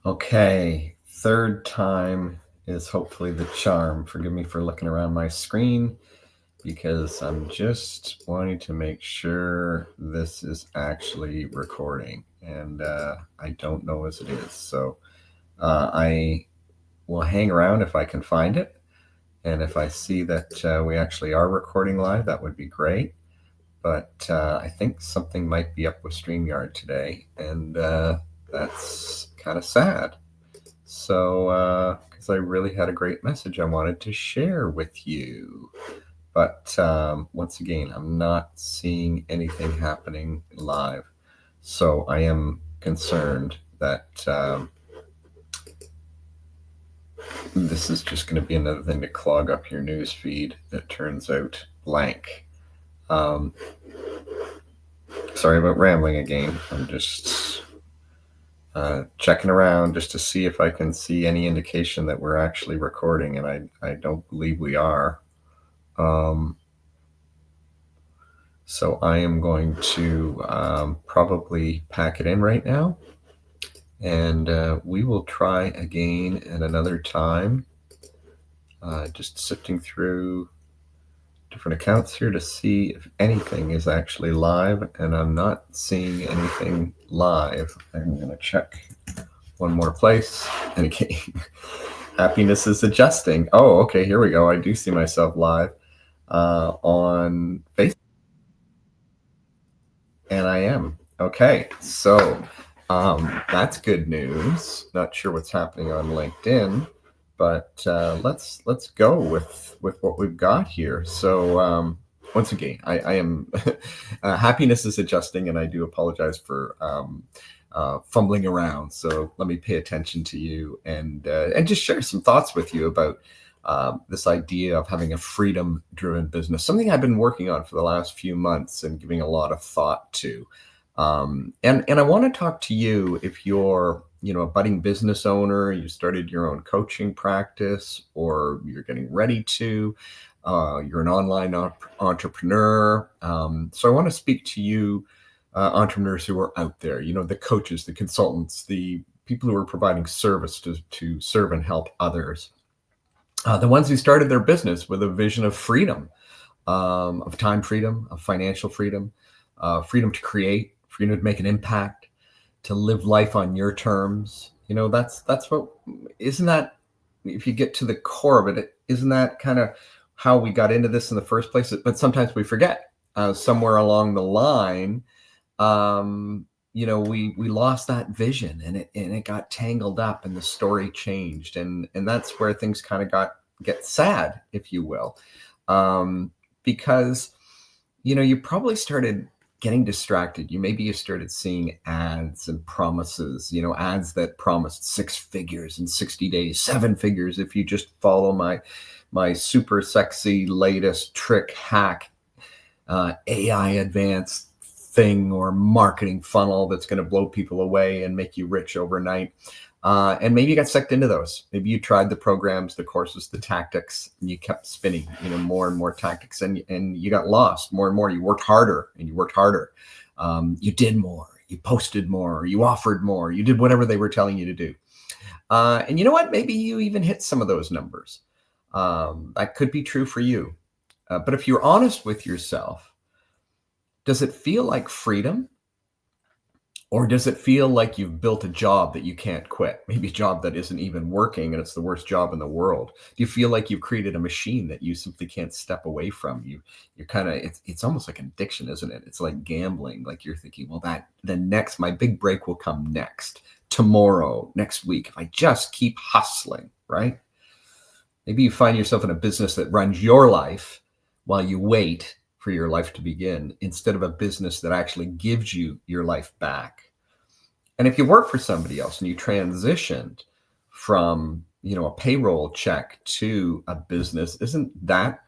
Okay, third time is hopefully the charm. Forgive me for looking around my screen because I'm just wanting to make sure this is actually recording, and I don't know as it is. So I will hang around if I can find it, and if I see that we actually are recording live, that would be great. But I think something might be up with StreamYard today, and that's kind of sad. So, because I really had a great message I wanted to share with you. But once again, I'm not seeing anything happening live. So I am concerned that this is just going to be another thing to clog up your news feed that turns out blank. Um, Sorry about rambling again. I'm just checking around just to see if I can see any indication that we're actually recording, and I don't believe we are. Um, so I am going to probably pack it in right now, and we will try again at another time. Just sifting through different accounts here to see if anything is actually live, and I'm not seeing anything live. I'm going to check one more place, and again, happiness is adjusting. Oh, okay, here we go. I do see myself live on Facebook, and I am. Okay, so that's good news. Not sure what's happening on LinkedIn, but let's go with what we've got here. So once again, I am happiness is adjusting, and I do apologize for fumbling around. So let me pay attention to you and just share some thoughts with you about this idea of having a freedom-driven business, something I've been working on for the last few months and giving a lot of thought to. And I want to talk to you if you're a budding business owner, you started your own coaching practice, or you're getting ready to. You're an online entrepreneur. So I want to speak to you, entrepreneurs who are out there. The coaches, the consultants, the people who are providing service to serve and help others. The ones who started their business with a vision of freedom, of time freedom, of financial freedom, freedom to create, freedom to make an impact, to live life on your terms. That's what, isn't that, if you get to the core of it, isn't that kind of how we got into this in the first place? But sometimes we forget somewhere along the line, we lost that vision, and it got tangled up, and the story changed, and that's where things kind of get sad, if you will, because you probably started getting distracted. Maybe you started seeing ads and promises, ads that promised 6 figures in 60 days, 7 figures if you just follow my super sexy latest trick hack, AI advanced thing or marketing funnel that's going to blow people away and make you rich overnight. And maybe you got sucked into those. Maybe you tried the programs, the courses, the tactics, and you kept spinning, more and more tactics, and you got lost more and more. You worked harder and you worked harder. You did more, you posted more, you offered more, you did whatever they were telling you to do. And you know what? Maybe you even hit some of those numbers. That could be true for you. But if you're honest with yourself, does it feel like freedom? Or does it feel like you've built a job that you can't quit? Maybe a job that isn't even working and it's the worst job in the world. Do you feel like you've created a machine that you simply can't step away from? You're kind of, it's almost like an addiction, isn't it? It's like gambling. Like you're thinking, well, my big break will come next, tomorrow, next week, if I just keep hustling, right? Maybe you find yourself in a business that runs your life while you wait for your life to begin, instead of a business that actually gives you your life back. And if you work for somebody else and you transitioned from, a payroll check to a business, isn't that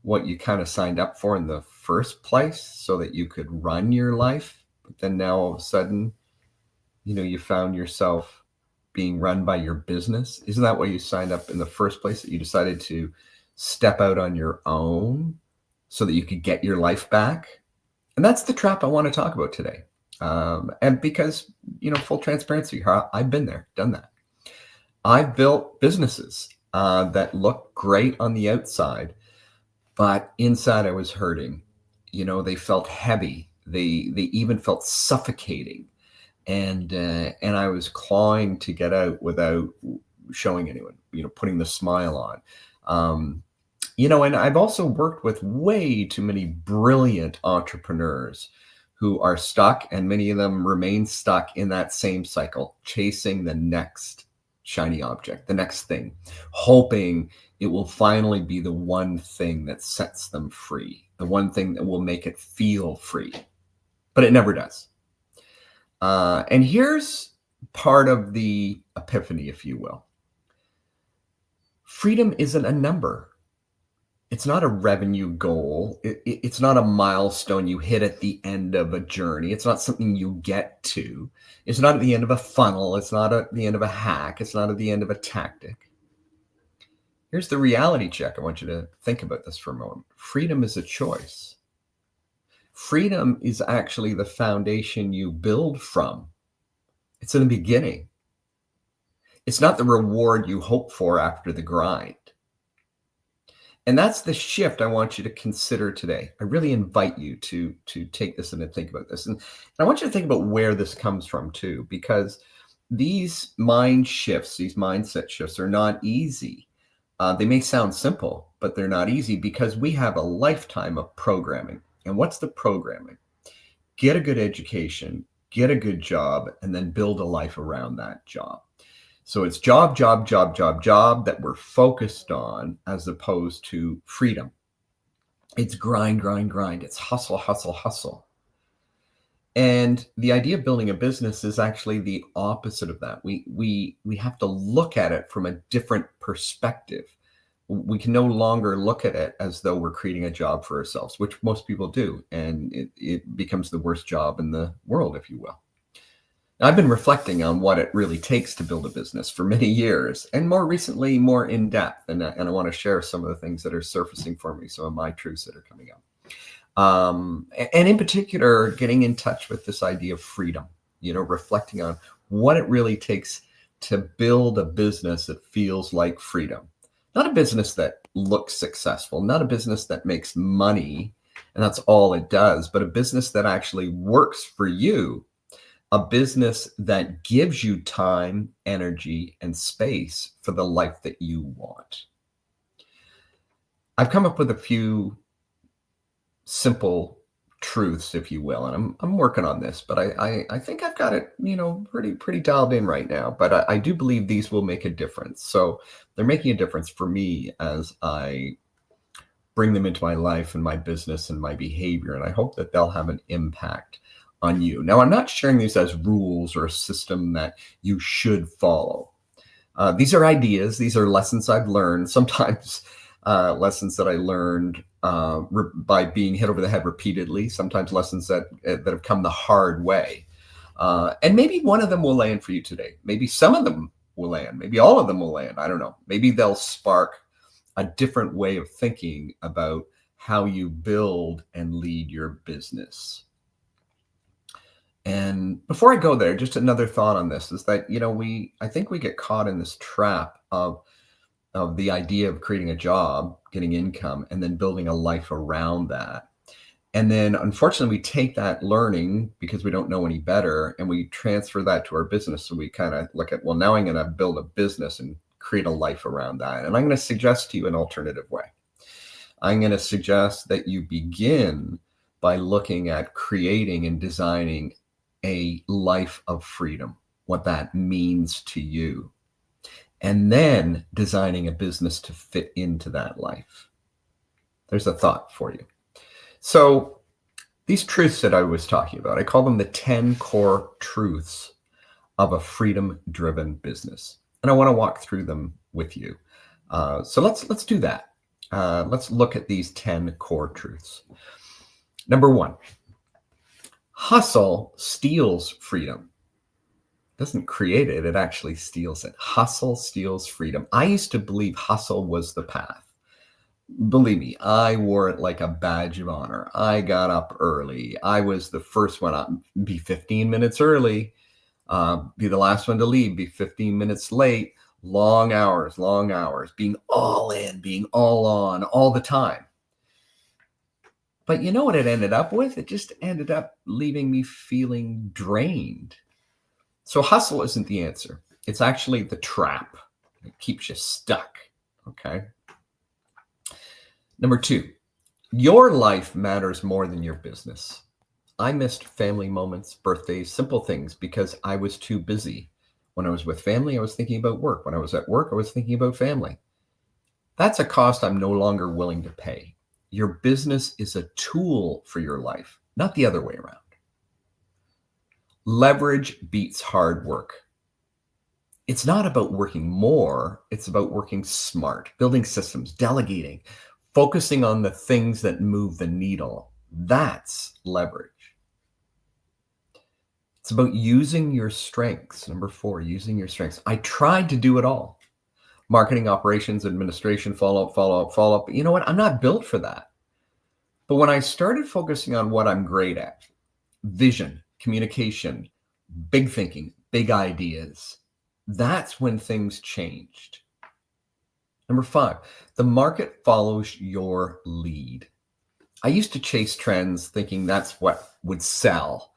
what you kind of signed up for in the first place, so that you could run your life? But then now all of a sudden, you found yourself being run by your business. Isn't that what you signed up in the first place, that you decided to step out on your own so that you could get your life back? And that's the trap I want to talk about today. And because, full transparency, I've been there, done that. I've built businesses that look great on the outside, but inside I was hurting. They felt heavy. They even felt suffocating, and I was clawing to get out without showing anyone. Putting the smile on. And I've also worked with way too many brilliant entrepreneurs who are stuck, and many of them remain stuck in that same cycle, chasing the next shiny object, the next thing, hoping it will finally be the one thing that sets them free, the one thing that will make it feel free. But it never does. And here's part of the epiphany, if you will. Freedom isn't a number. It's not a revenue goal. It's not a milestone you hit at the end of a journey. It's not something you get to. It's not at the end of a funnel. It's not at the end of a hack. It's not at the end of a tactic. Here's the reality check. I want you to think about this for a moment. Freedom is a choice. Freedom is actually the foundation you build from. It's in the beginning. It's not the reward you hope for after the grind. And that's the shift I want you to consider today. I really invite you to take this in and think about this. And I want you to think about where this comes from too, because these mind shifts, these mindset shifts are not easy. They may sound simple, but they're not easy because we have a lifetime of programming. And what's the programming? Get a good education, get a good job, and then build a life around that job. So it's job that we're focused on as opposed to freedom. It's grind. It's hustle. And the idea of building a business is actually the opposite of that. We have to look at it from a different perspective. We can no longer look at it as though we're creating a job for ourselves, which most people do. And it becomes the worst job in the world, if you will. I've been reflecting on what it really takes to build a business for many years, and more recently, more in depth. And I want to share some of the things that are surfacing for me, some of my truths that are coming up. And in particular, getting in touch with this idea of freedom, reflecting on what it really takes to build a business that feels like freedom. Not a business that looks successful, not a business that makes money, and that's all it does, but a business that actually works for you. A business that gives you time, energy, and space for the life that you want. I've come up with a few simple truths, if you will, and I'm working on this, but I think I've got it, pretty dialed in right now. But I do believe these will make a difference. So they're making a difference for me as I bring them into my life and my business and my behavior, and I hope that they'll have an impact on you. Now, I'm not sharing these as rules or a system that you should follow. These are ideas. These are lessons I've learned, sometimes lessons that I learned by being hit over the head repeatedly, sometimes lessons that have come the hard way. And maybe one of them will land for you today. Maybe some of them will land. Maybe all of them will land. I don't know. Maybe they'll spark a different way of thinking about how you build and lead your business. And before I go there, just another thought on this is that, I think we get caught in this trap of the idea of creating a job, getting income, and then building a life around that. And then unfortunately, we take that learning because we don't know any better and we transfer that to our business. So we kind of look at, well, now I'm going to build a business and create a life around that. And I'm going to suggest to you an alternative way. I'm going to suggest that you begin by looking at creating and designing a life of freedom, what that means to you, and then designing a business to fit into that life. There's a thought for you. So these truths that I was talking about, I call them the 10 core truths of a freedom-driven business. And I want to walk through them with you. So let's do that. Let's look at these 10 core truths. Number 1. Hustle steals freedom. It doesn't create it, it actually steals it. Hustle steals freedom. I used to believe hustle was the path. Believe me, I wore it like a badge of honor. I got up early. I was the first one up, be 15 minutes early, be the last one to leave, be 15 minutes late, long hours, being all in, being all on all the time. But you know what it ended up with? It just ended up leaving me feeling drained. So hustle isn't the answer. It's actually the trap. It keeps you stuck. Okay. Number 2, your life matters more than your business. I missed family moments, birthdays, simple things because I was too busy. When I was with family, I was thinking about work. When I was at work, I was thinking about family. That's a cost I'm no longer willing to pay. Your business is a tool for your life, not the other way around. Leverage beats hard work. It's not about working more. It's about working smart, building systems, delegating, focusing on the things that move the needle. That's leverage. It's about using your strengths. Number 4, using your strengths. I tried to do it all. Marketing, operations, administration, follow-up. But you know what? I'm not built for that. But when I started focusing on what I'm great at, vision, communication, big thinking, big ideas, that's when things changed. Number 5, the market follows your lead. I used to chase trends thinking that's what would sell,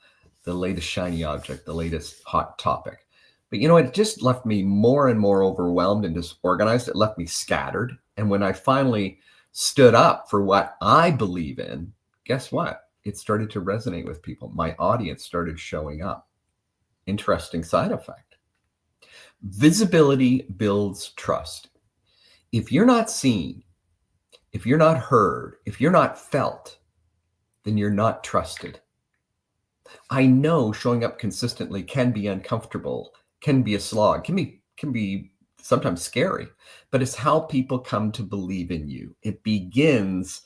the latest shiny object, the latest hot topic. But you know, it just left me more and more overwhelmed and disorganized. It left me scattered. And when I finally stood up for what I believe in, guess what? It started to resonate with people. My audience started showing up. Interesting side effect. Visibility builds trust. If you're not seen, if you're not heard, if you're not felt, then you're not trusted. I know showing up consistently can be uncomfortable, can be a slog, can be sometimes scary, but it's how people come to believe in you. It begins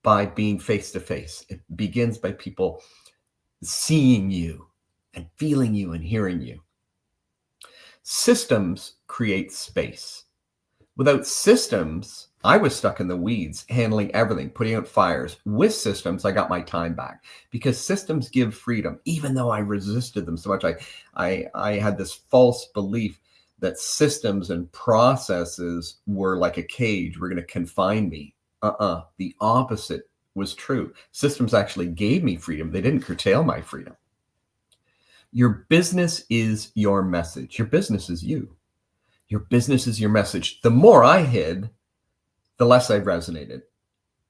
by being face to face. It begins by people seeing you and feeling you and hearing you. Systems create space. Without systems, I was stuck in the weeds, handling everything, putting out fires. With systems, I got my time back because systems give freedom. Even though I resisted them so much, I had this false belief that systems and processes were like a cage, were going to confine me. The opposite was true. Systems actually gave me freedom. They didn't curtail my freedom. Your business is your message. Your business is you. Your business is your message. The more I hid, the less I resonated.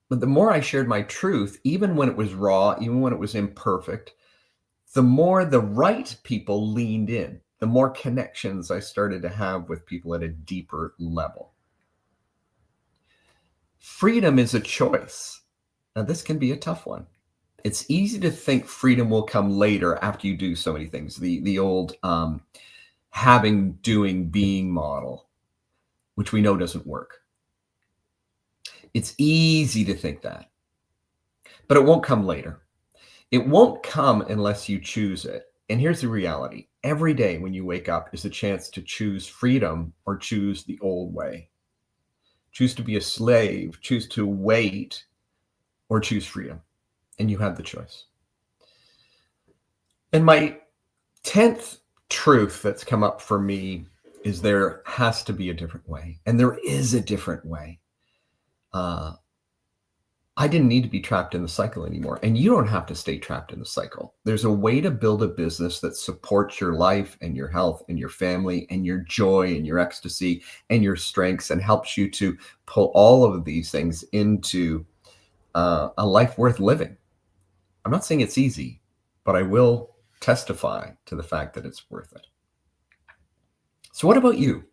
But the more I shared my truth, even when it was raw, even when it was imperfect, the more the right people leaned in, the more connections I started to have with people at a deeper level. Freedom is a choice. Now, this can be a tough one. It's easy to think freedom will come later after you do so many things. The old having, doing, being model, which we know doesn't work. It's easy to think that, but it won't come later. It won't come unless you choose it. And here's the reality. Every day when you wake up is a chance to choose freedom or choose the old way. Choose to be a slave, choose to wait, or choose freedom. And you have the choice. And my 10th truth that's come up for me is there has to be a different way. And there is a different way. I didn't need to be trapped in the cycle anymore. And you don't have to stay trapped in the cycle. There's a way to build a business that supports your life and your health and your family and your joy and your ecstasy and your strengths and helps you to pull all of these things into a life worth living. I'm not saying it's easy, but I will testify to the fact that it's worth it. So what about you?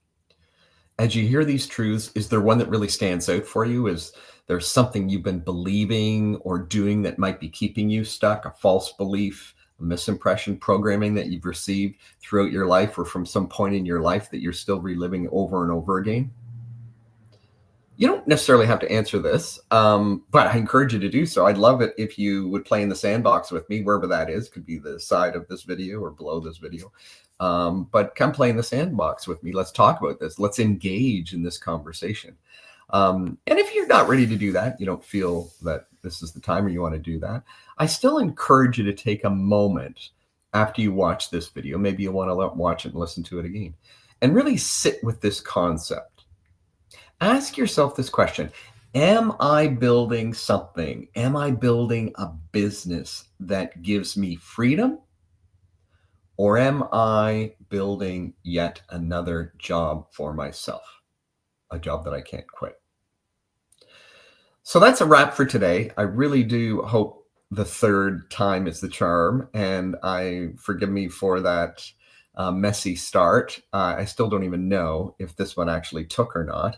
As you hear these truths, is there one that really stands out for you? Is there something you've been believing or doing that might be keeping you stuck, a false belief, a misimpression, programming that you've received throughout your life or from some point in your life that you're still reliving over and over again? You don't necessarily have to answer this, but I encourage you to do so. I'd love it if you would play in the sandbox with me, wherever that is. Could be the side of this video or below this video. But come play in the sandbox with me. Let's talk about this. Let's engage in this conversation. And if you're not ready to do that, you don't feel that this is the time or you want to do that, I still encourage you to take a moment after you watch this video. Maybe you want to watch it and listen to it again. and really sit with this concept. Ask yourself this question. Am I building something? Am I building a business that gives me freedom? Or am I building yet another job for myself? A job that I can't quit. So that's a wrap for today. I really do hope the third time is the charm, and I forgive me for that messy start. I still don't even know if this one actually took or not,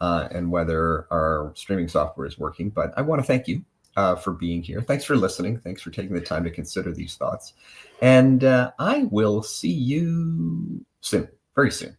and whether our streaming software is working. But I want to thank you for being here. Thanks for listening. Thanks for taking the time to consider these thoughts. And I will see you soon, very soon.